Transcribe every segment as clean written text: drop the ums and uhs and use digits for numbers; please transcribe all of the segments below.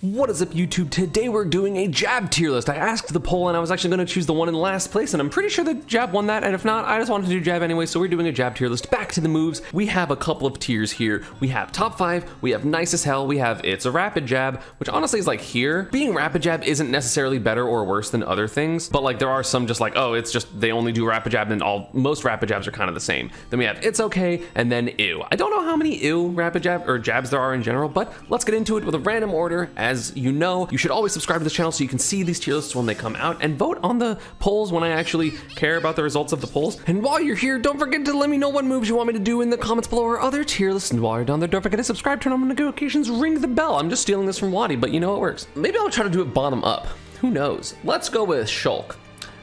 What is up, YouTube? Today we're doing a jab tier list. I asked the poll and I was actually going to choose the one in last place, and I'm pretty sure that jab won that, and if not, I just wanted to do jab anyway, so we're doing a jab tier list. Back to the moves. We have a couple of tiers here. We have top 5, we have nice as hell, we have it's a rapid jab, which honestly is like here. Being rapid jab isn't necessarily better or worse than other things, but like there are some just like, oh, it's just they only do rapid jab and most rapid jabs are kind of the same. Then we have it's okay, and then ew. I don't know how many ew rapid jab or jabs there are in general, but let's get into it with a random order. As you know, you should always subscribe to this channel so you can see these tier lists when they come out, and vote on the polls when I actually care about the results of the polls. And while you're here, don't forget to let me know what moves you want me to do in the comments below or other tier lists. And while you're down there, don't forget to subscribe, turn on notifications, ring the bell. I'm just stealing this from Waddy, but you know it works. Maybe I'll try to do it bottom up. Who knows? Let's go with Shulk.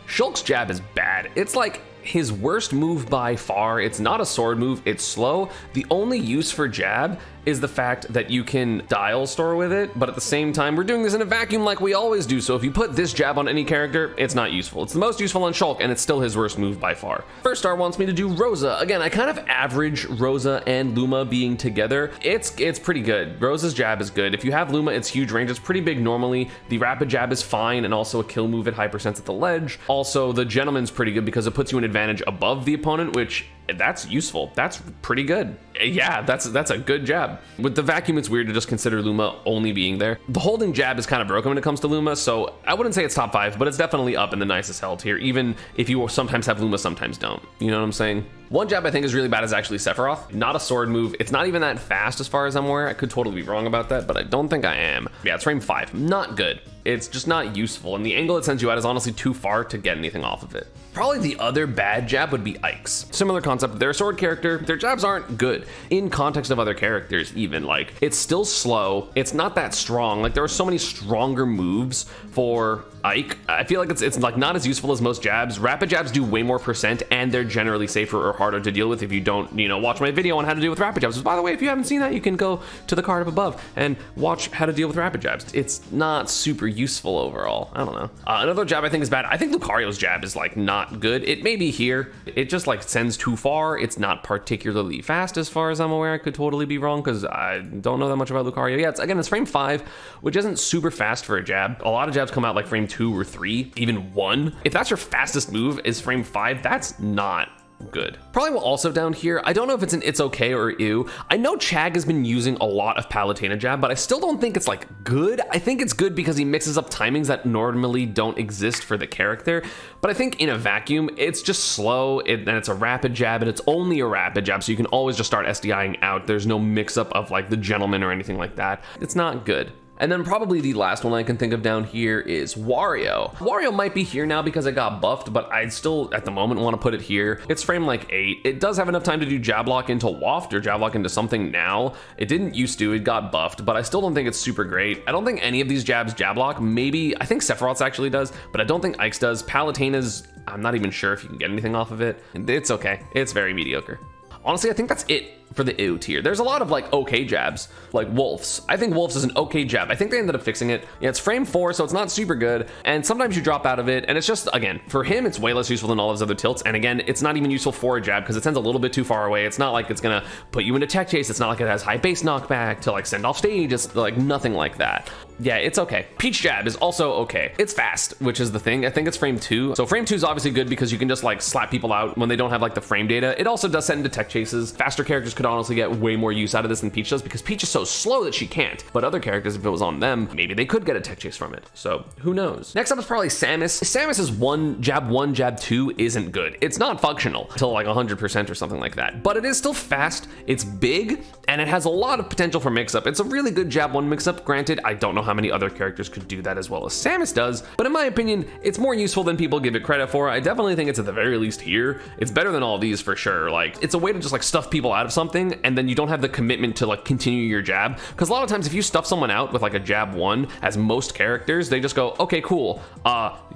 Shulk's jab is bad. It's like his worst move by far. It's not a sword move, it's slow. The only use for jab is the fact that you can dial store with it, but at the same time, we're doing this in a vacuum like we always do, so if you put this jab on any character, it's not useful. It's the most useful on Shulk, and it's still his worst move by far. First star wants me to do Rosa. Again, I kind of average Rosa and Luma being together. It's pretty good. Rosa's jab is good. If you have Luma, it's huge range. It's pretty big normally. The rapid jab is fine, and also a kill move at high percents at the ledge. Also, the Gentleman's pretty good because it puts you in advantage above the opponent, which that's useful. That's pretty good. Yeah, that's a good jab. With the vacuum, it's weird to just consider Luma only being there. The holding jab is kind of broken when it comes to Luma, so I wouldn't say it's top 5, but it's definitely up in the nicest hell tier, even if you sometimes have Luma, sometimes don't. You know what I'm saying? One jab I think is really bad is actually Sephiroth. Not a sword move. It's not even that fast as far as I'm aware. I could totally be wrong about that, but I don't think I am. Yeah, it's frame 5. Not good. It's just not useful, and the angle it sends you at is honestly too far to get anything off of it. Probably the other bad jab would be Ike's. Similar concept. They're a sword character. Their jabs aren't good in context of other characters even. Like, it's still slow. It's not that strong. Like, there are so many stronger moves for Ike. I feel like it's like not as useful as most jabs. Rapid jabs do way more percent, and they're generally safer or harder to deal with if you don't, you know, watch my video on how to deal with rapid jabs. By the way, if you haven't seen that, you can go to the card up above and watch how to deal with rapid jabs. It's not super useful overall. I don't know. Another jab I think is bad. I think Lucario's jab is like not good. It may be here. It just like sends too far. It's not particularly fast as far as I'm aware. I could totally be wrong because I don't know that much about Lucario. Yeah, it's frame 5, which isn't super fast for a jab. A lot of jabs come out like frame 2 or 3, even 1. If that's your fastest move is frame 5, that's not good. Probably will also down here, I don't know if it's an it's okay or ew. I know Chag has been using a lot of Palutena jab, but I still don't think it's like good. I think it's good because he mixes up timings that normally don't exist for the character, but I think in a vacuum, it's just slow, and it's a rapid jab, and it's only a rapid jab, so you can always just start SDIing out. There's no mix up of like the Gentleman or anything like that. It's not good. And then probably the last one I can think of down here is Wario. Wario might be here now because it got buffed, but I'd still, at the moment, want to put it here. It's frame like 8. It does have enough time to do jab lock into Waft or jab lock into something now. It didn't used to, it got buffed, but I still don't think it's super great. I don't think any of these jabs jab lock. Maybe, I think Sephiroth's actually does, but I don't think Ike's does. Palutena's, I'm not even sure if you can get anything off of it. It's okay. It's very mediocre. Honestly, I think that's it for the ew tier. There's a lot of like okay jabs, like Wolf's. I think Wolf's is an okay jab. I think they ended up fixing it. Yeah, it's frame 4, so it's not super good. And sometimes you drop out of it, and it's just, again, for him, it's way less useful than all of his other tilts. And again, it's not even useful for a jab because it sends a little bit too far away. It's not like it's gonna put you into tech chase. It's not like it has high base knockback to like send off stage. It's like nothing like that. Yeah, it's okay. Peach jab is also okay. It's fast, which is the thing. I think it's frame 2. So frame 2 is obviously good because you can just like slap people out when they don't have like the frame data. It also does set into tech chases. Faster characters could honestly get way more use out of this than Peach does because Peach is so slow that she can't. But other characters, if it was on them, maybe they could get a tech chase from it. So who knows? Next up is probably Samus. Samus's one, jab 2 isn't good. It's not functional until like 100% or something like that. But it is still fast, it's big, and it has a lot of potential for mix-up. It's a really good jab 1 mix-up. Granted, I don't know how many other characters could do that as well as Samus does, but in my opinion, it's more useful than people give it credit for. I definitely think it's at the very least here. It's better than all these for sure. Like, it's a way to just like stuff people out of something, and then you don't have the commitment to like continue your jab. Because a lot of times if you stuff someone out with like a jab 1, as most characters, they just go, okay, cool.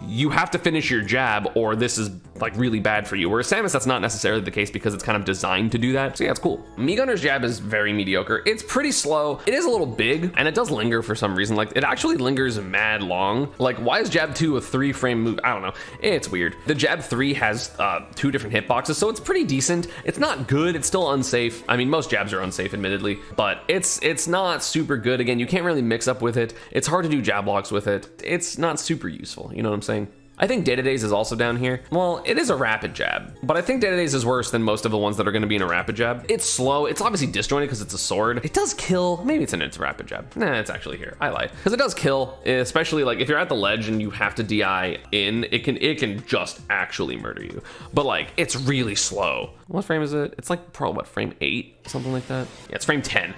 You have to finish your jab or this is like really bad for you. Whereas Samus, that's not necessarily the case because it's kind of designed to do that. So yeah, it's cool. Mii Gunner's jab is very mediocre. It's pretty slow. It is a little big and it does linger for some reason. Like it actually lingers mad long. Like why is jab 2 a 3-frame move? I don't know. It's weird. The jab 3 has 2 different hitboxes, so it's pretty decent. It's not good. It's still unsafe. I mean, most jabs are unsafe, admittedly, but it's not super good. Again, you can't really mix up with it. It's hard to do jab blocks with it. It's not super useful. You know what I'm saying? I think Data Days is also down here. Well, it is a rapid jab, but I think Data Days is worse than most of the ones that are going to be in a rapid jab. It's slow. It's obviously disjointed because it's a sword. It does kill. Maybe it's in its rapid jab. Nah, it's actually here. I lied. Because it does kill, especially like if you're at the ledge and you have to DI in, it can just actually murder you. But like, it's really slow. What frame is it? It's like probably what, frame 8? Something like that? Yeah, it's frame 10.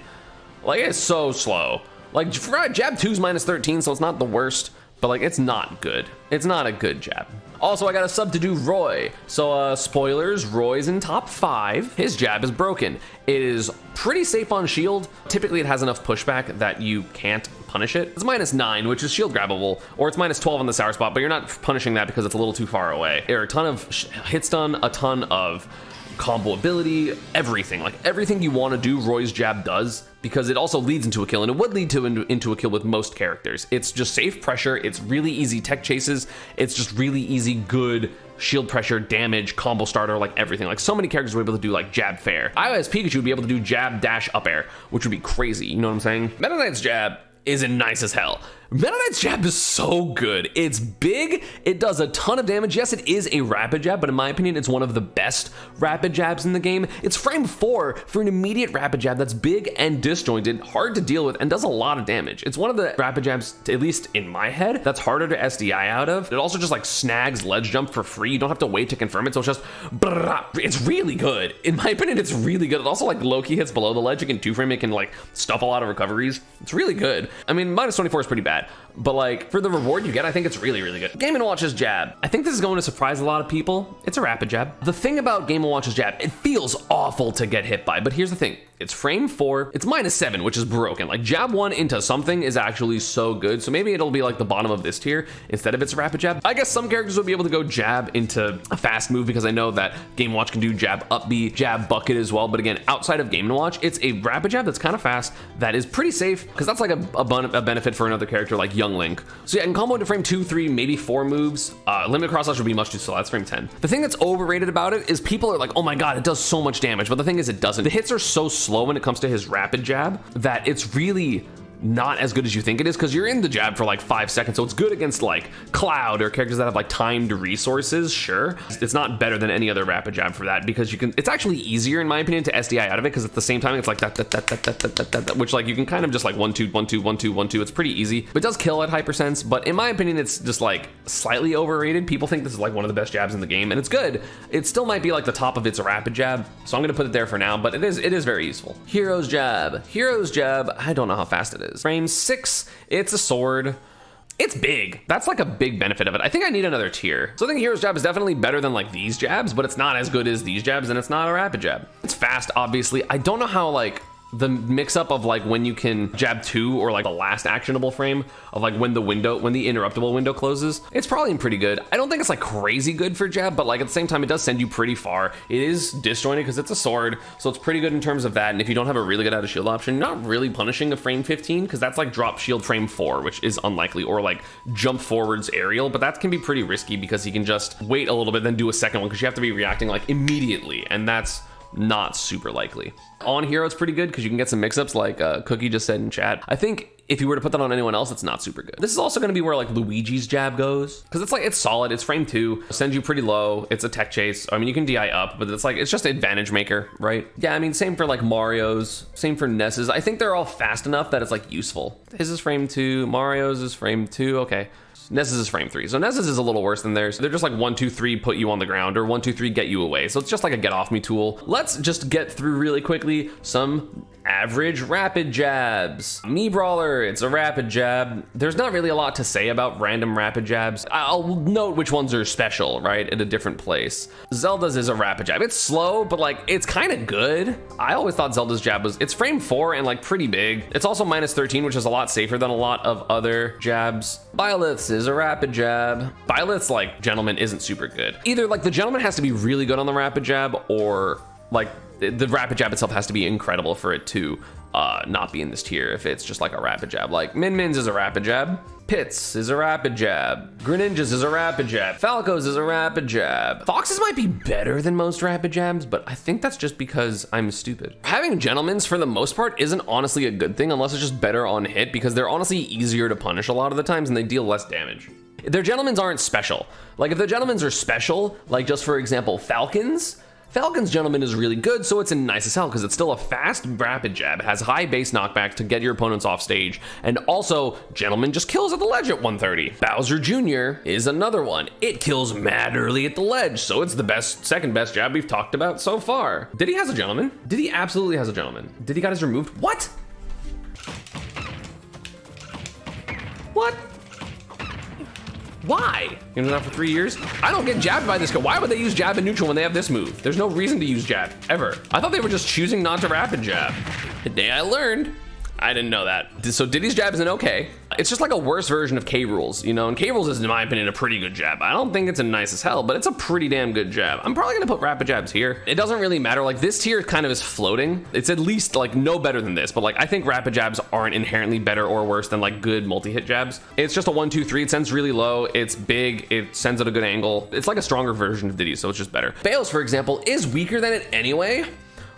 Like it's so slow. Like jab 2's -13, so it's not the worst. But like, it's not good. It's not a good jab. Also, I got a sub to do Roy. So spoilers, Roy's in top 5. His jab is broken. It is pretty safe on shield. Typically it has enough pushback that you can't punish it. It's -9, which is shield grabbable, or it's -12 on the sour spot, but you're not punishing that because it's a little too far away. There are a ton of hit stun, a ton of combo ability, everything. Like everything you want to do, Roy's jab does, because it also leads into a kill, and it would lead to into a kill with most characters. It's just safe pressure, it's really easy tech chases, it's just really easy, good shield pressure, damage, combo starter, like everything. Like so many characters would be able to do like jab fair. I as Pikachu would be able to do jab dash up air, which would be crazy, you know what I'm saying? Meta Knight's jab isn't nice as hell. Meta Knight's jab is so good. It's big, it does a ton of damage. Yes, it is a rapid jab, but in my opinion, it's one of the best rapid jabs in the game. It's frame 4 for an immediate rapid jab that's big and disjointed, hard to deal with, and does a lot of damage. It's one of the rapid jabs, at least in my head, that's harder to SDI out of. It also just like snags ledge jump for free. You don't have to wait to confirm it, so it's just, it's really good. In my opinion, it's really good. It also like low-key hits below the ledge. It can 2-frame, it can like stuff a lot of recoveries. It's really good. I mean, -24 is pretty bad, but like for the reward you get, I think it's really, really good. Game & Watch's jab. I think this is going to surprise a lot of people. It's a rapid jab. The thing about Game & Watch's jab, it feels awful to get hit by, but here's the thing. It's frame 4, it's -7, which is broken. Like jab 1 into something is actually so good. So maybe it'll be like the bottom of this tier instead of its rapid jab. I guess some characters will be able to go jab into a fast move because I know that Game & Watch can do jab up B, jab bucket as well. But again, outside of Game & Watch, it's a rapid jab that's kind of fast, that is pretty safe, because that's like a benefit for another character like Young Link. So yeah, I can combo into frame 2, 3, maybe 4 moves. Limited cross slash would be much too slow. That's frame 10. The thing that's overrated about it is people are like, oh my god, it does so much damage. But the thing is, it doesn't. The hits are so slow when it comes to his rapid jab that it's really not as good as you think it is, because you're in the jab for like 5 seconds. So it's good against like Cloud or characters that have like timed resources, sure. It's not better than any other rapid jab for that, because you can, it's actually easier in my opinion to SDI out of it, because at the same time it's like that, which like you can kind of just like 1-2, 1-2, 1-2, 1-2. It's pretty easy, but it does kill at hypersense. But in my opinion, it's just like slightly overrated. People think this is like one of the best jabs in the game, and it's good. It still might be like the top of its rapid jab, so I'm gonna put it there for now, but it is very useful. Hero's jab. Hero's jab, I don't know how fast it is. Frame 6, it's a sword. It's big. That's like a big benefit of it. I think I need another tier. So I think Hero's jab is definitely better than like these jabs, but it's not as good as these jabs, and it's not a rapid jab. It's fast, obviously. I don't know how like the mix up of like when you can jab 2 or like the last actionable frame of like when the interruptible window closes. It's probably pretty good. I don't think it's like crazy good for jab, but like at the same time, it does send you pretty far. It is disjointed because it's a sword, so it's pretty good in terms of that. And if you don't have a really good out of shield option, you're not really punishing a frame 15, because that's like drop shield frame 4, which is unlikely, or like jump forwards aerial, but that can be pretty risky because you can just wait a little bit, then do a second one, because you have to be reacting like immediately, and that's not super likely. On Hero, it's pretty good because you can get some mix-ups like Cookie just said in chat. I think if you were to put that on anyone else, it's not super good. This is also going to be where like Luigi's jab goes, because it's solid. It's frame 2, sends you pretty low. It's a tech chase. I mean, you can DI up, but it's just advantage maker, right? Yeah, I mean, same for like Mario's, same for Ness's. I think they're all fast enough that it's like useful. His is frame 2, Mario's is frame 2, okay. Ness's is frame 3. So Ness's is a little worse than theirs. They're just like 1, 2, 3 put you on the ground, or 1, 2, 3 get you away. So it's just like a get off me tool. Let's just get through really quickly some average rapid jabs. Mii Brawler, it's a rapid jab. There's not really a lot to say about random rapid jabs. I'll note which ones are special, right, at a different place. Zelda's is a rapid jab. It's slow, but like it's kind of good. I always thought Zelda's jab it's frame 4 and like pretty big. It's also -13, which is a lot safer than a lot of other jabs. Byleth's is is a rapid jab. Violet's like gentleman isn't super good. Either like the gentleman has to be really good on the rapid jab, or like the rapid jab itself has to be incredible for it to not be in this tier if it's just like a rapid jab. Like Min-Min's is a rapid jab. Pitts is a rapid jab. Greninja's is a rapid jab. Falco's is a rapid jab. Fox's might be better than most rapid jabs, but I think that's just because I'm stupid. Having gentlemen's for the most part isn't honestly a good thing unless it's just better on hit, because they're honestly easier to punish a lot of the times and they deal less damage. Their gentlemen's aren't special. Like if their gentlemen's are special, like just for example, Falcon's gentleman is really good, so it's a nice as hell because it's still a fast rapid jab. It has high base knockback to get your opponents off stage, and also gentleman just kills at the ledge at 130. Bowser Jr. is another one. It kills mad early at the ledge, so it's the second best jab we've talked about so far. Did he has a gentleman? Did he absolutely has a gentleman? Did he got his removed? What? What? Why? You've been out for 3 years? I don't get jabbed by this guy. Why would they use jab and neutral when they have this move? There's no reason to use jab, ever. I thought they were just choosing not to rapid jab. The day I learned, I didn't know that. So Diddy's jab isn't okay. It's just like a worse version of K-Rules, you know, and K-Rules is, in my opinion, a pretty good jab. I don't think it's a nice as hell, but it's a pretty damn good jab. I'm probably gonna put rapid jabs here. It doesn't really matter. Like this tier kind of is floating. It's at least like no better than this, but like I think rapid jabs aren't inherently better or worse than like good multi-hit jabs. It's just a 1, 2, 3. It sends really low. It's big. It sends at a good angle. It's like a stronger version of Diddy, so it's just better. Bails, for example, is weaker than it anyway,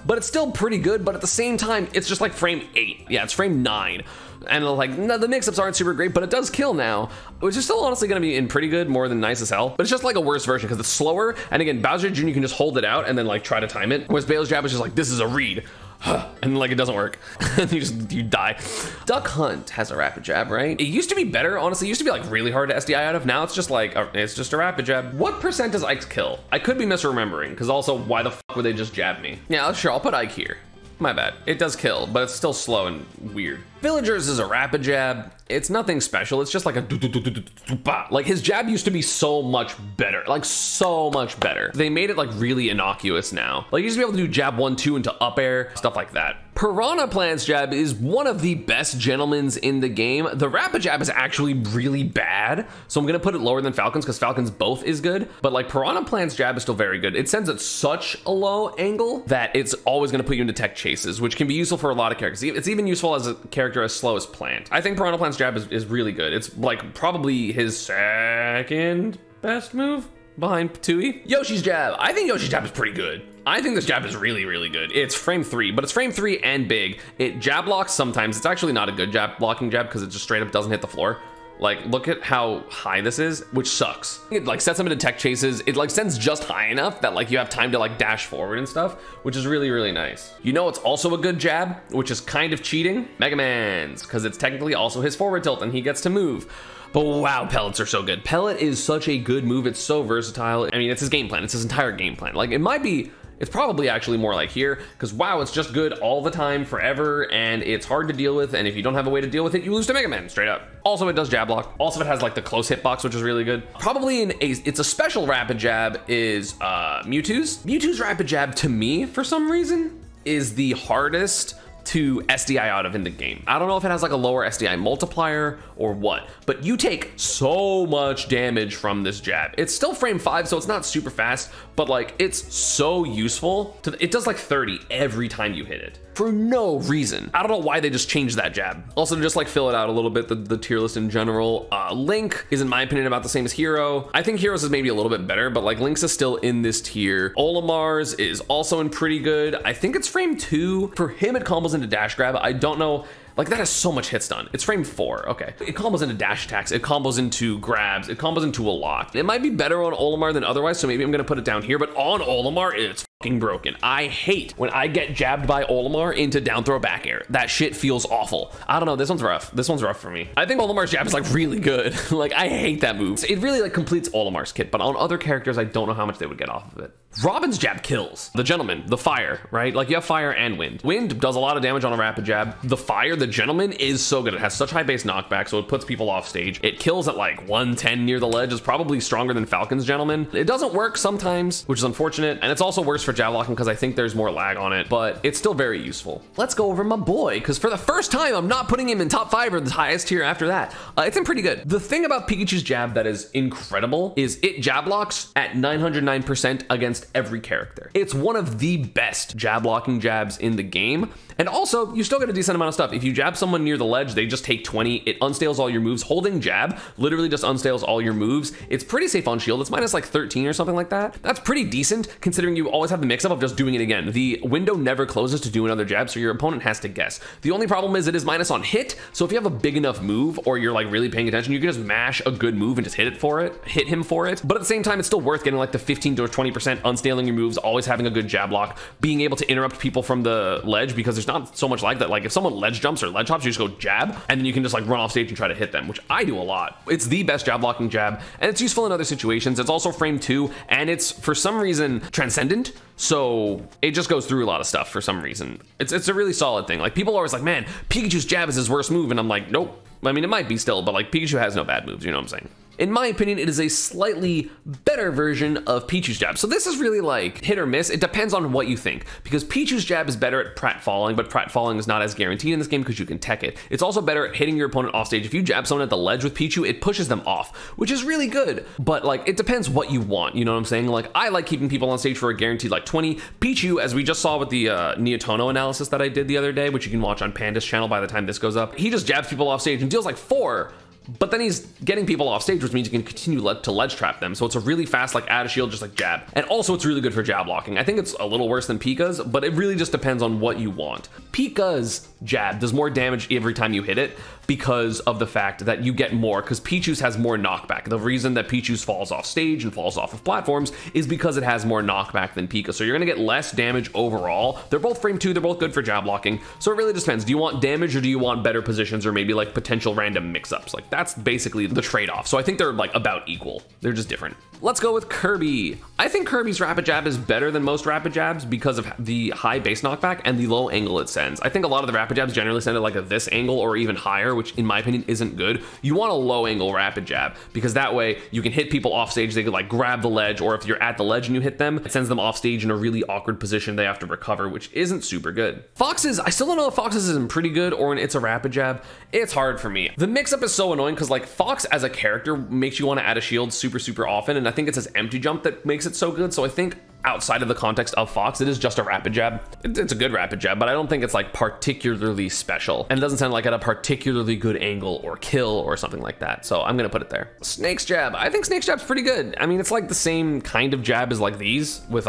but it's still pretty good. But at the same time, it's just like frame 8. Yeah, it's frame 9. And like, no, the mix-ups aren't super great, but it does kill now, which is still honestly gonna be in pretty good, more than nice as hell. But it's just like a worse version because it's slower. And again, Bowser Jr. can just hold it out and then like try to time it. Whereas Bale's jab is just like, this is a read. And like it doesn't work. you die. Duck Hunt has a rapid jab, right? It used to be better, honestly. It used to be like really hard to SDI out of. Now it's just like, it's just a rapid jab. What percent does Ike kill? I could be misremembering, because also why the fuck would they just jab me? Yeah, sure, I'll put Ike here. My bad. It does kill, but it's still slow and weird. Villagers is a rapid jab. It's nothing special. It's just like a like his jab used to be so much better, like so much better. They made it like really innocuous now. Like you used to be able to do jab 1, 2 into up air, stuff like that. Piranha Plant's jab is one of the best gentlemen's in the game. The rapid jab is actually really bad, so I'm gonna put it lower than Falcon's because Falcon's both is good, but like Piranha Plant's jab is still very good. It sends at such a low angle that it's always gonna put you into tech chases, which can be useful for a lot of characters. It's even useful as a character as slow as Plant. I think Piranha Plant's jab is really good. It's like probably his second best move behind Tui. Yoshi's jab. I think Yoshi's jab is pretty good. I think this jab is really, really good. It's frame 3, but it's frame 3 and big. It jab blocks sometimes. It's actually not a good jab blocking jab because it just straight up doesn't hit the floor. Like, look at how high this is, which sucks. It like sets them into tech chases. It like sends just high enough that like you have time to like dash forward and stuff, which is really, really nice. You know, it's also a good jab, which is kind of cheating. Mega Man's, because it's technically also his forward tilt and he gets to move. But wow, pellets are so good. Pellet is such a good move. It's so versatile. I mean, it's his game plan. It's his entire game plan. Like it might be, it's probably actually more like here, because wow, it's just good all the time, forever, and it's hard to deal with, and if you don't have a way to deal with it, you lose to Mega Man, straight up. Also, it does jab block. Also, it has like the close hitbox, which is really good. Probably it's a special rapid jab is Mewtwo's. Mewtwo's rapid jab, to me, for some reason, is the hardest to SDI out of in the game. I don't know if it has like a lower SDI multiplier or what, but you take so much damage from this jab. It's still frame 5, so it's not super fast, but like it's so useful. It does like 30 every time you hit it for no reason. I don't know why they just changed that jab. Also, to just like fill it out a little bit, the tier list in general, Link is in my opinion about the same as Hero. I think Hero's is maybe a little bit better, but like Link's is still in this tier. Olimar's is also in pretty good. I think it's frame 2. For him, it combos into dash grab. I don't know. Like that has so much hit stun. It's frame 4, okay. It combos into dash attacks, it combos into grabs, it combos into a lot. It might be better on Olimar than otherwise, so maybe I'm gonna put it down here, but on Olimar, it's fucking broken. I hate when I get jabbed by Olimar into down throw back air. That shit feels awful. I don't know, this one's rough. This one's rough for me. I think Olimar's jab is like really good. Like I hate that move. It really like completes Olimar's kit, but on other characters, I don't know how much they would get off of it. Robin's jab kills. The gentleman, the fire, right? Like you have fire and wind. Wind does a lot of damage on a rapid jab. The fire, the gentleman, is so good. It has such high base knockback, so it puts people off stage. It kills at like 110 near the ledge. Is probably stronger than Falcon's gentleman. It doesn't work sometimes, which is unfortunate, and it's also worse for jab locking because I think there's more lag on it, but it's still very useful. Let's go over my boy, because for the first time, I'm not putting him in top 5 or the highest tier after that. It's in pretty good. The thing about Pikachu's jab that is incredible is it jab locks at 909% against every character. It's one of the best jab locking jabs in the game. And also, you still get a decent amount of stuff. If you jab someone near the ledge, they just take 20. It unstales all your moves. Holding jab literally just unstales all your moves. It's pretty safe on shield. It's minus like 13 or something like that. That's pretty decent considering you always have the mix up of just doing it again. The window never closes to do another jab, so your opponent has to guess. The only problem is it is minus on hit. So if you have a big enough move or you're like really paying attention, you can just mash a good move and just hit him for it. But at the same time, it's still worth getting like the 15 to 20% unstaling your moves, always having a good jab lock, being able to interrupt people from the ledge because there's not so much like that. Like if someone ledge jumps or ledge hops, you just go jab and then you can just like run off stage and try to hit them, which I do a lot. It's the best jab locking jab and it's useful in other situations. It's also frame 2 and it's for some reason transcendent. So it just goes through a lot of stuff for some reason. It's a really solid thing. Like people are always like, man, Pikachu's jab is his worst move. And I'm like, nope. I mean, it might be still, but like Pikachu has no bad moves. You know what I'm saying? In my opinion, it is a slightly better version of Pichu's jab. So this is really like hit or miss. It depends on what you think, because Pichu's jab is better at pratfalling, but pratfalling is not as guaranteed in this game because you can tech it. It's also better at hitting your opponent off stage. If you jab someone at the ledge with Pichu, it pushes them off, which is really good. But like, it depends what you want. You know what I'm saying? Like I like keeping people on stage for a guaranteed like 20. Pichu, as we just saw with the Neotono analysis that I did the other day, which you can watch on Panda's channel by the time this goes up, he just jabs people off stage and deals like 4. But then he's getting people off stage, which means you can continue to ledge trap them. So it's a really fast, like add a shield, just like jab. And also it's really good for jab locking. I think it's a little worse than Pika's, but it really just depends on what you want. Pika's jab does more damage every time you hit it because of the fact that you get more, because Pichu's has more knockback. The reason that Pichu's falls off stage and falls off of platforms is because it has more knockback than Pika. So you're gonna get less damage overall. They're both frame 2, they're both good for jab locking. So it really just depends. Do you want damage or do you want better positions or maybe like potential random mix-ups? Like that's basically the trade-off. So I think they're like about equal. They're just different. Let's go with Kirby. I think Kirby's rapid jab is better than most rapid jabs because of the high base knockback and the low angle it sends. I think a lot of the rapid jabs generally send it like at this angle or even higher, which in my opinion isn't good. You want a low angle rapid jab because that way you can hit people off stage. They could like grab the ledge, or if you're at the ledge and you hit them, it sends them off stage in a really awkward position they have to recover, which isn't super good. Fox's, I still don't know if Fox's is pretty good or it's a rapid jab. It's hard for me. The mix-up is so annoying because like Fox as a character makes you want to add a shield super often, and I think it's his empty jump that makes it so good. So I think outside of the context of Fox, it is just a rapid jab. It's a good rapid jab, but I don't think it's like particularly special. And it doesn't sound like at a particularly good angle or kill or something like that. So I'm gonna put it there. Snake's jab. I think Snake's jab's pretty good. I mean, it's like the same kind of jab as like these with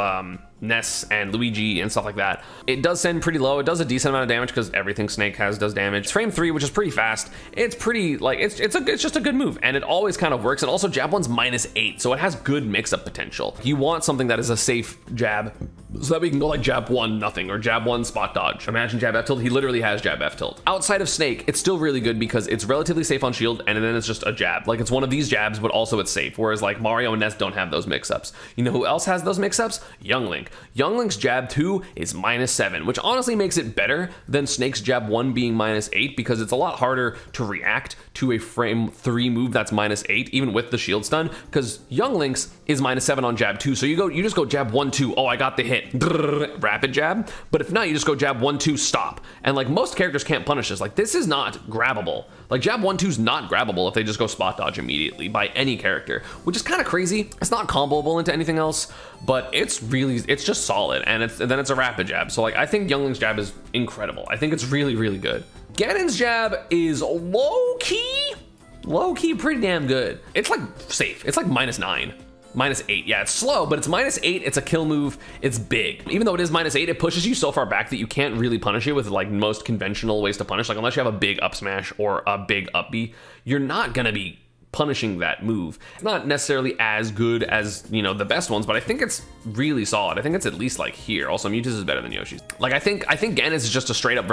Ness and Luigi and stuff like that. It does send pretty low. It does a decent amount of damage because everything Snake has does damage. It's frame 3, which is pretty fast. It's pretty like it's just a good move, and it always kind of works. And also jab 1's -8, so it has good mix-up potential. You want something that is a safe jab so that we can go like jab 1 nothing or jab 1 spot dodge. Imagine jab F tilt. He literally has jab F tilt. Outside of Snake, it's still really good because it's relatively safe on shield, and then it's just a jab. Like it's one of these jabs, but also it's safe. Whereas like Mario and Ness don't have those mix-ups. You know who else has those mix-ups? Young Link. Young Link's jab 2 is -7, which honestly makes it better than Snake's jab 1 being -8 because it's a lot harder to react to a frame 3 move that's -8, even with the shield stun, because Young Link's is -7 on jab 2. So you just go jab 1 2. Oh, I got the hit. Rapid jab. But if not, you just go jab 1 2 stop. And like most characters can't punish this. Like this is not grabbable. Like jab 1 2 is not grabbable if they just go spot dodge immediately by any character, which is kind of crazy. It's not comboable into anything else, but it's just solid, and then it's a rapid jab. So like I think Young Link's jab is incredible. I think it's really good. Ganon's jab is low-key pretty damn good. It's like safe. It's like -9. -8, yeah, it's slow, but it's -8, it's a kill move, it's big. Even though it is -8, it pushes you so far back that you can't really punish it with like most conventional ways to punish. Like unless you have a big up smash or a big up B, you're not gonna be punishing that move. It's not necessarily as good as, you know, the best ones, but I think it's really solid. I think it's at least like here. Also, Mewtwo's is better than Yoshi's. Like I think Ganon's is just a straight up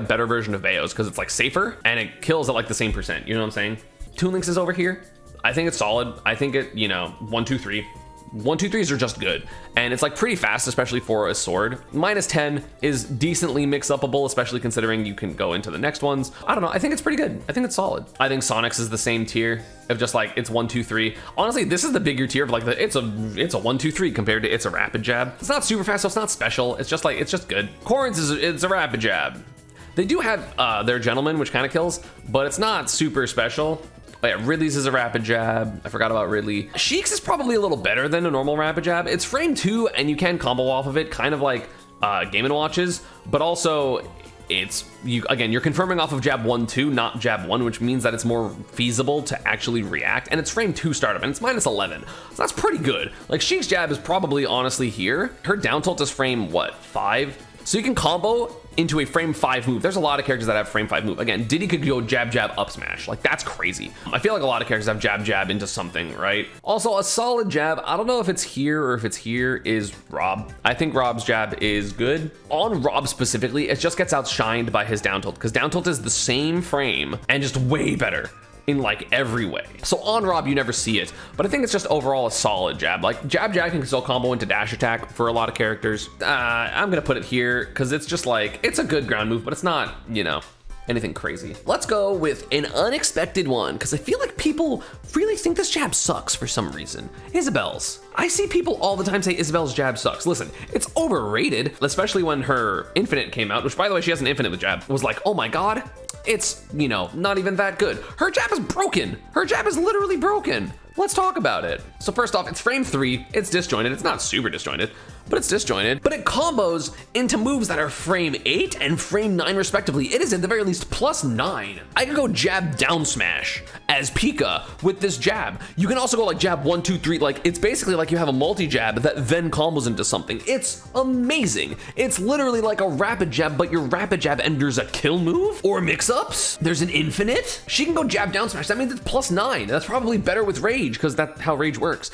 better version of Bayo's because it's like safer and it kills at like the same percent. You know what I'm saying? Toon Link's is over here. I think it's solid. I think it, you know, 1 2 3. 1, 2, 3s are just good. And it's like pretty fast, especially for a sword. -10 is decently mix-upable, especially considering you can go into the next ones. I don't know, I think it's pretty good. I think it's solid. I think Sonic's is the same tier of just like, it's 1, 2, 3. Honestly, this is the bigger tier of like, it's a 1, 2, 3 compared to it's a rapid jab. It's not super fast, so it's not special. It's just like, it's just good. Corrin's it's a rapid jab. They do have their gentleman, which kind of kills, but it's not super special. Oh yeah, Ridley's is a rapid jab. I forgot about Ridley. Sheik's is probably a little better than a normal rapid jab. It's frame 2 and you can combo off of it, kind of like Game & Watches, but also you're confirming off of jab 1, 2, not jab 1, which means that it's more feasible to actually react, and it's frame 2 startup, and it's -11, so that's pretty good. Like, Sheik's jab is probably honestly here. Her down tilt is frame, what, 5? So you can combo into a frame 5 move. There's a lot of characters that have frame 5 move. Again, Diddy could go jab, jab, up smash. Like, that's crazy. I feel like a lot of characters have jab, jab into something, right? Also, a solid jab, I don't know if it's here or if it's here, is Rob. I think Rob's jab is good. On Rob specifically, it just gets outshined by his down tilt, because down tilt is the same frame and just way better in like every way. So on Rob, you never see it, but I think it's just overall a solid jab. Like, jab can still combo into dash attack for a lot of characters. I'm gonna put it here because it's just like, it's a good ground move, but it's not, you know, anything crazy. Let's go with an unexpected one, because I feel like people really think this jab sucks for some reason. Isabelle's. I see people all the time say Isabelle's jab sucks. Listen, it's overrated, especially when her infinite came out, which, by the way, she has an infinite with jab. It was like, oh my God, it's, you know, not even that good. Her jab is broken. Her jab is literally broken. Let's talk about it. So first off, it's frame 3, it's disjointed. It's not super disjointed, but it's disjointed, but it combos into moves that are frame 8 and frame 9 respectively. It is at the very least +9. I could go jab down smash as Pika with this jab. You can also go like jab 1, 2, 3. Like, it's basically like you have a multi-jab that then combos into something. It's amazing. It's literally like a rapid jab, but your rapid jab enters a kill move or mix-ups. There's an infinite. She can go jab down smash. That means it's +9. That's probably better with rage, because that's how rage works.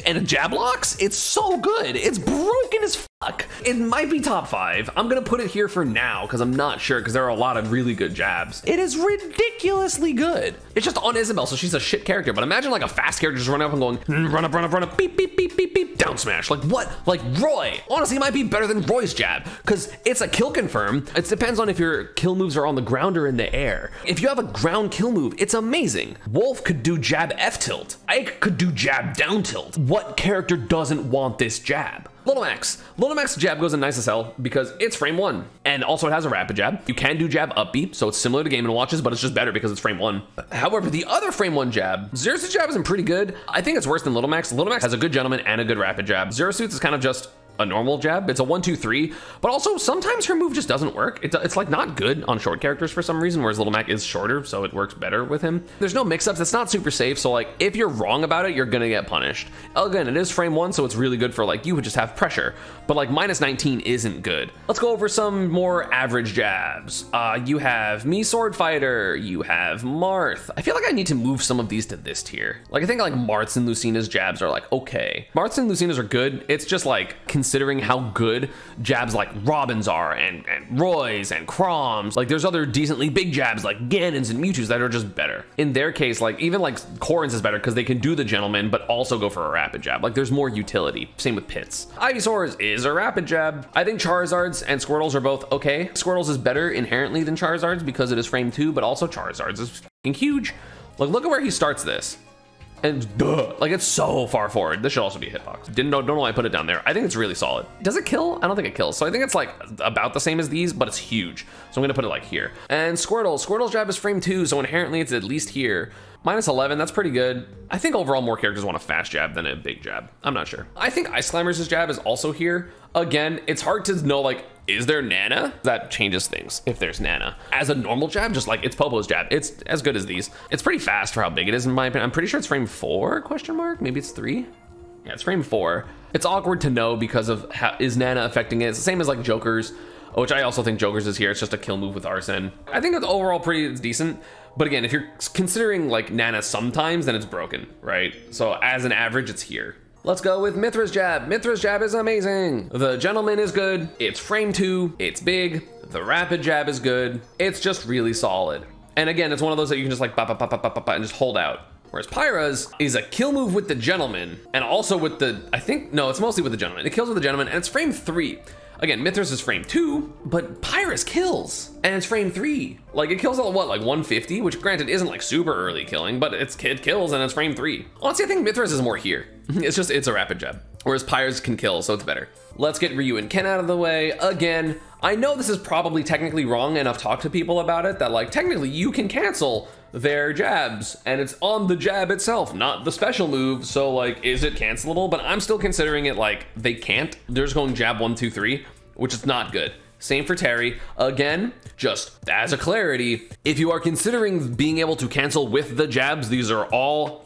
And a jab locks, it's so good. It's broken as fuck. It might be top 5. I'm gonna put it here for now because I'm not sure, because there are a lot of really good jabs. It is ridiculously good. It's just on Isabelle, so she's a shit character, but imagine like a fast character just running up and going, run up, beep, beep, beep, beep, beep, down smash. Like, what? Like Roy. Honestly, it might be better than Roy's jab, because it's a kill confirm. It depends on if your kill moves are on the ground or in the air. If you have a ground kill move, it's amazing. Wolf could do jab F tilt. Ike could do jab down tilt. What character doesn't want this jab? Little Max's jab goes in nice as hell because it's frame 1, and also it has a rapid jab. You can do jab up B, so it's similar to Game & Watches, but it's just better because it's frame 1. However, the other frame 1 jab, Zero Suit's jab isn't pretty good. I think it's worse than Little Max. Little Max has a good gentleman and a good rapid jab. Zero Suit's is kind of just a normal jab. It's a 1, 2, 3, but also sometimes her move just doesn't work. It's like not good on short characters for some reason, whereas Little Mac is shorter, so it works better with him. There's no mix-ups. It's not super safe, so like if you're wrong about it, you're gonna get punished. Again, it is frame 1, so it's really good for like, you would just have pressure, but like -19 isn't good. Let's go over some more average jabs. You have Me Sword Fighter, you have Marth. I feel like I need to move some of these to this tier. Like, I think like Marth's and Lucina's jabs are like, okay. Marth's and Lucina's are good. It's just like, considering how good jabs like Robin's are, and Roy's and Chrom's, like there's other decently big jabs like Ganon's and Mewtwo's that are just better. In their case, like even like Corrin's is better because they can do the gentleman but also go for a rapid jab. Like, there's more utility. Same with Pitts. Ivysaurus is a rapid jab. I think Charizard's and Squirtle's are both okay. Squirtle's is better inherently than Charizard's because it is frame 2, but also Charizard's is fucking huge. Like, look at where he starts this. And duh, like it's so far forward. This should also be a hitbox. Don't know why I put it down there. I think it's really solid. Does it kill? I don't think it kills. So I think it's like about the same as these, but it's huge. So I'm gonna put it like here. And Squirtle's jab is frame 2, so inherently it's at least here. -11, that's pretty good. I think overall more characters want a fast jab than a big jab. I'm not sure. I think Ice Climber's jab is also here. Again, it's hard to know, like, is there Nana? That changes things if there's Nana. As a normal jab, just like it's Popo's jab, it's as good as these. It's pretty fast for how big it is in my opinion. I'm pretty sure it's frame 4, question mark? Maybe it's 3? Yeah, it's frame 4. It's awkward to know because of how is Nana affecting it. It's the same as like Joker's, which I also think Joker's is here. It's just a kill move with Arsene. I think it's overall pretty decent. But again, if you're considering like Nana sometimes, then it's broken, right? So as an average, it's here. Let's go with Mithra's jab. Mithra's jab is amazing. The gentleman is good. It's frame 2. It's big. The rapid jab is good. It's just really solid. And again, it's one of those that you can just like and just hold out. Whereas Pyra's is a kill move with the gentleman, and also with the, I think, no, it's mostly with the gentleman. It kills with the gentleman, and it's frame 3. Again, Mithras is frame 2, but Pyra's kills, and it's frame 3. Like, it kills at what, like 150, which granted isn't like super early killing, but it kills and it's frame 3. Honestly, I think Mithras is more here. It's a rapid jab, whereas Pyra's can kill, so it's better. Let's get Ryu and Ken out of the way. Again, I know this is probably technically wrong, and I've talked to people about it, that like technically you can cancel their jabs, and it's on the jab itself, not the special move. So like, is it cancelable? But I'm still considering it like they can't. They're just going jab 1, 2, 3, which is not good. Same for Terry. Again, just as a clarity, if you are considering being able to cancel with the jabs, these are all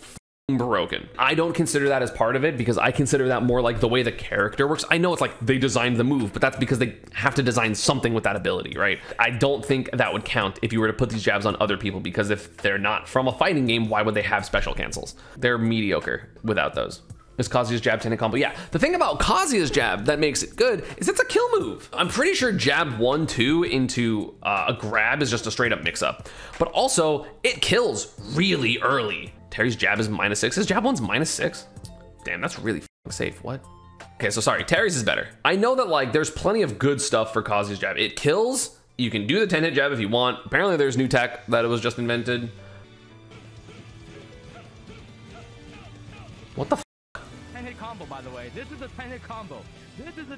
broken. I don't consider that as part of it because I consider that more like the way the character works. I know it's like they designed the move, but that's because they have to design something with that ability, right? I don't think that would count if you were to put these jabs on other people, because if they're not from a fighting game, why would they have special cancels? They're mediocre without those. Is Kazuya's jab 10 combo? Yeah, the thing about Kazuya's jab that makes it good is it's a kill move. I'm pretty sure jab 1, 2 into a grab is just a straight up mix up, but also it kills really early. Terry's jab is -6. His jab 1's -6. Damn, that's really safe. What? Okay, so sorry, Terry's is better. I know that like there's plenty of good stuff for Kazuya's jab. It kills. You can do the 10-hit jab if you want. Apparently there's new tech that it was just invented. What the 10-hit combo, by the way. This is a 10-hit combo. This is a...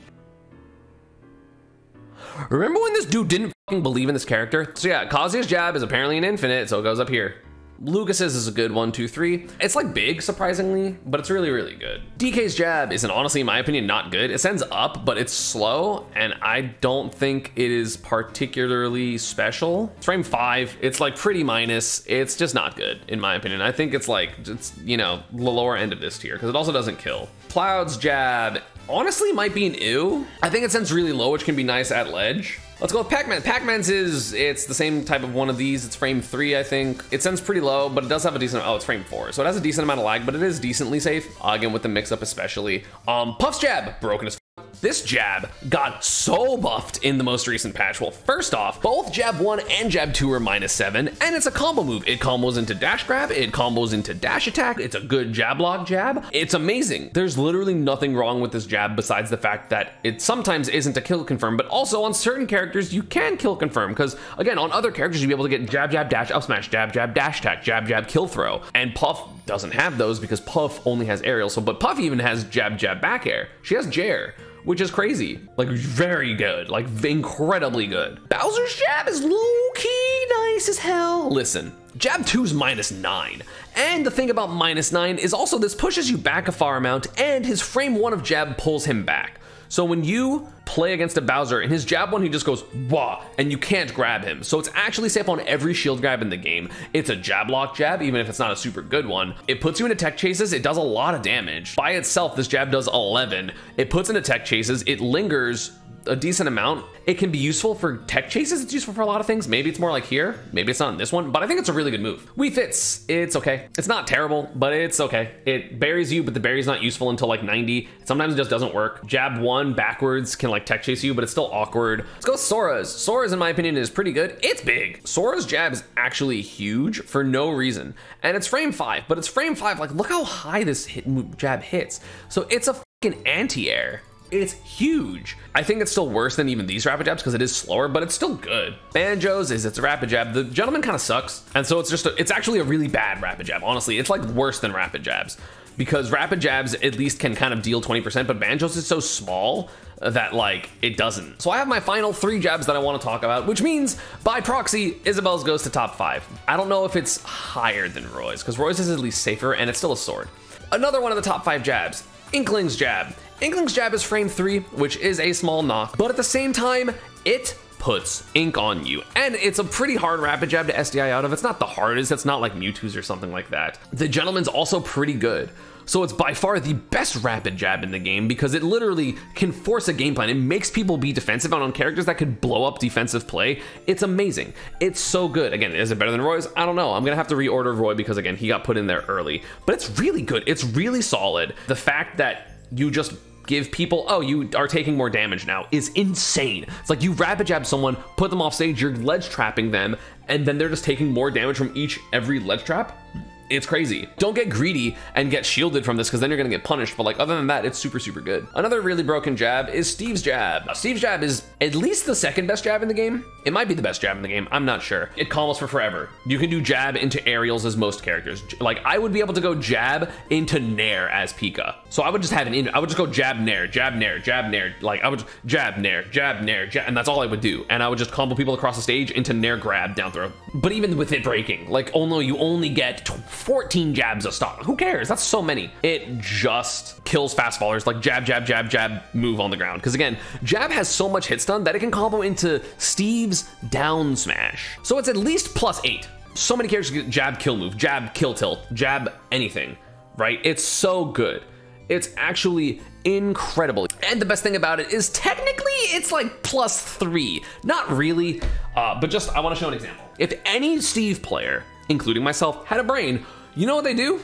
Remember when this dude didn't fucking believe in this character? So yeah, Kazuya's jab is apparently an infinite, so it goes up here. Lucas's is a good 1, 2, 3. It's like big, surprisingly, but it's really, really good. DK's jab isn't, honestly, in my opinion, not good. It sends up, but it's slow, and I don't think it is particularly special. It's frame 5. It's like pretty minus. It's just not good, in my opinion. I think it's like, it's, you know, the lower end of this tier, because it also doesn't kill. Cloud's jab, honestly, might be an ew. I think it sends really low, which can be nice at ledge. Let's go with Pac-Man. Pac-Man's it's the same type of one of these. It's frame 3, I think. It sends pretty low, but it does have a decent, oh, it's frame 4. So it has a decent amount of lag, but it is decently safe. Again, with the mix-up especially. Puff's jab, broken as f. This jab got so buffed in the most recent patch. Well, first off, both jab 1 and jab 2 are -7, and it's a combo move. It combos into dash grab, it combos into dash attack. It's a good jab lock jab. It's amazing. There's literally nothing wrong with this jab besides the fact that it sometimes isn't a kill confirm, but also on certain characters, you can kill confirm, because again, on other characters, you'll be able to get jab, jab, dash, up smash, jab, jab, dash attack, jab, jab, kill throw. And Puff doesn't have those because Puff only has aerial. So, but Puff even has jab, jab, back air. She has Jair, which is crazy. Like, very good, like incredibly good. Bowser's jab is low-key nice as hell. Listen, jab 2's -9. And the thing about -9 is also this pushes you back a far amount, and his frame 1 of jab pulls him back. So when you play against a Bowser, in his jab 1, he just goes, wah, and you can't grab him. So it's actually safe on every shield grab in the game. It's a jab lock jab, even if it's not a super good one. It puts you into tech chases. It does a lot of damage. By itself, this jab does 11. It puts into tech chases. It lingers a decent amount. It can be useful for tech chases. It's useful for a lot of things. Maybe it's more like here. Maybe it's not in this one, but I think it's a really good move. Wii Fits, it's okay. It's not terrible, but it's okay. It buries you, but the bury's not useful until like 90. Sometimes it just doesn't work. Jab 1 backwards can like tech chase you, but it's still awkward. Let's go with Sora's. Sora's, in my opinion, is pretty good. It's big. Sora's jab is actually huge for no reason. And it's frame 5, but it's frame 5. Like, look how high this jab hits. So it's a fucking anti-air. It's huge. I think it's still worse than even these rapid jabs because it is slower, but it's still good. Banjo's is its a rapid jab. The gentleman kind of sucks. And so it's actually a really bad rapid jab. Honestly, it's like worse than rapid jabs because rapid jabs at least can kind of deal 20%, but Banjo's is so small that like it doesn't. So I have my final 3 jabs that I want to talk about, which means by proxy, Isabel's goes to top 5. I don't know if it's higher than Roy's because Roy's is at least safer and it's still a sword. Another one of the top 5 jabs, Inklings Jab. Inklings Jab is frame 3, which is a small knock, but at the same time, it puts ink on you. And it's a pretty hard rapid jab to SDI out of. It's not the hardest, it's not like Mewtwo's or something like that. The gentleman's also pretty good. So it's by far the best rapid jab in the game because it literally can force a game plan. It makes people be defensive on characters that could blow up defensive play. It's amazing. It's so good. Again, is it better than Roy's? I don't know. I'm gonna have to reorder Roy because again, he got put in there early, but it's really good. It's really solid. The fact that you just give people, oh, you are taking more damage now is insane. It's like you rapid jab someone, put them off stage, you're ledge trapping them, and then they're just taking more damage from every ledge trap. It's crazy. Don't get greedy and get shielded from this because then you're gonna get punished, but like other than that, it's super, super good. Another really broken jab is Steve's jab. Steve's jab is at least the second best jab in the game. It might be the best jab in the game, I'm not sure. It combos for forever. You can do jab into aerials as most characters. Like I would be able to go jab into nair as Pika. So I would just have I would just go jab nair, jab nair, jab nair. Like I would jab nair, jab nair, jab, and that's all I would do. And I would just combo people across the stage into nair grab down throw. But even with it breaking, like oh no, you only get 14 jabs a stock. Who cares? That's so many. It just kills fast fallers, like jab, jab, jab, jab, move on the ground. Because again, jab has so much hit stun that it can combo into Steve's down smash. So it's at least +8. So many characters get jab, kill move, jab, kill tilt, jab, anything, right? It's so good. It's actually incredible. And the best thing about it is technically it's like +3. Not really, but just I want to show an example. If any Steve player, including myself, had a brain, you know what they do?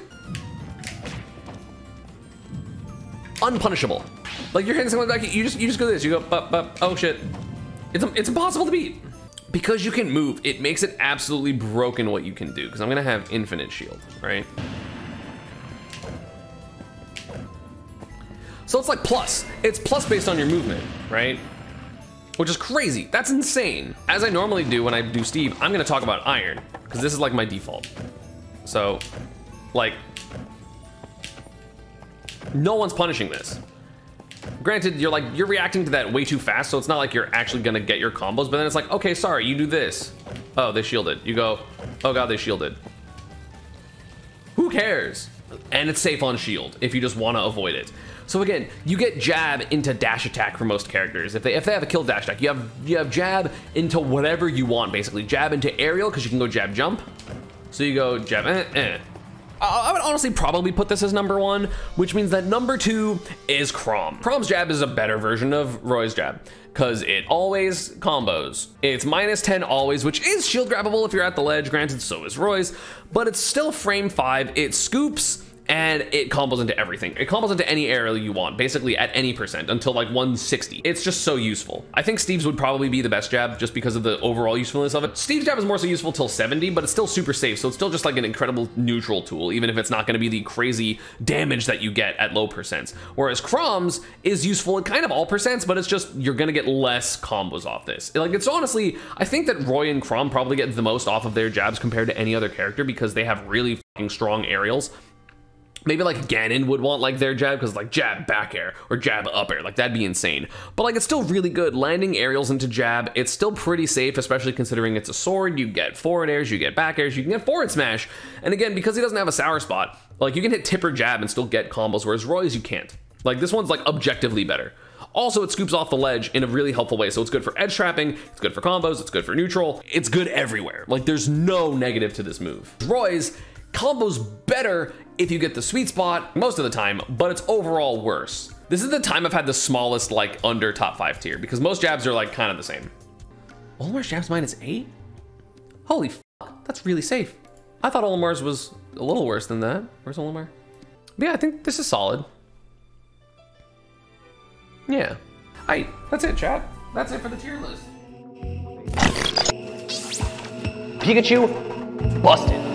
Unpunishable. Like you're hitting someone back, you just go this, you go, oh shit. It's impossible to beat. Because you can move, it makes it absolutely broken what you can do. Because I'm gonna have infinite shield, right? So it's like plus. It's plus based on your movement, right? Which is crazy. That's insane. As I normally do when I do Steve, I'm gonna talk about iron, because this is like my default. So, like, no one's punishing this. Granted, you're reacting to that way too fast, so it's not like you're actually gonna get your combos, but then it's like, okay, sorry, you do this. Oh, they shielded. You go, oh god, they shielded. Who cares? And it's safe on shield if you just wanna avoid it. So again, you get jab into dash attack for most characters. If they have a kill dash attack, you have jab into whatever you want, basically. Jab into aerial, because you can go jab jump. So you go jab, I would honestly probably put this as #1, which means that #2 is Chrom. Chrom's jab is a better version of Roy's jab, because it always combos. It's -10 always, which is shield grabbable if you're at the ledge, granted so is Roy's, but it's still frame 5, it scoops, and it combos into everything. It combos into any aerial you want, basically at any percent, until like 160. It's just so useful. I think Steve's would probably be the best jab, just because of the overall usefulness of it. Steve's jab is more so useful till 70, but it's still super safe, so it's still just like an incredible neutral tool, even if it's not gonna be the crazy damage that you get at low percents. Whereas Chrom's is useful at kind of all percents, but it's just, you're gonna get less combos off this. Like, it's honestly, I think that Roy and Chrom probably get the most off of their jabs compared to any other character, because they have really fucking strong aerials. Maybe like Ganon would want like their jab, because like jab back air or jab up air, like that'd be insane. But like it's still really good. Landing aerials into jab, it's still pretty safe, especially considering it's a sword. You get forward airs, you get back airs, you can get forward smash. And again, because he doesn't have a sour spot, like you can hit tipper jab and still get combos, whereas Roy's you can't. Like this one's like objectively better. Also, it scoops off the ledge in a really helpful way. So it's good for edge trapping, it's good for combos, it's good for neutral, it's good everywhere. Like there's no negative to this move. Roy's combos better if you get the sweet spot most of the time, but it's overall worse. This is the time I've had the smallest like under top 5 tier, because most jabs are like kind of the same. Olimar's jabs -8? Holy fuck, that's really safe. I thought Olimar's was a little worse than that. Where's Olimar? But yeah, I think this is solid. Yeah. Alright, that's it, chat. That's it for the tier list. Pikachu, busted.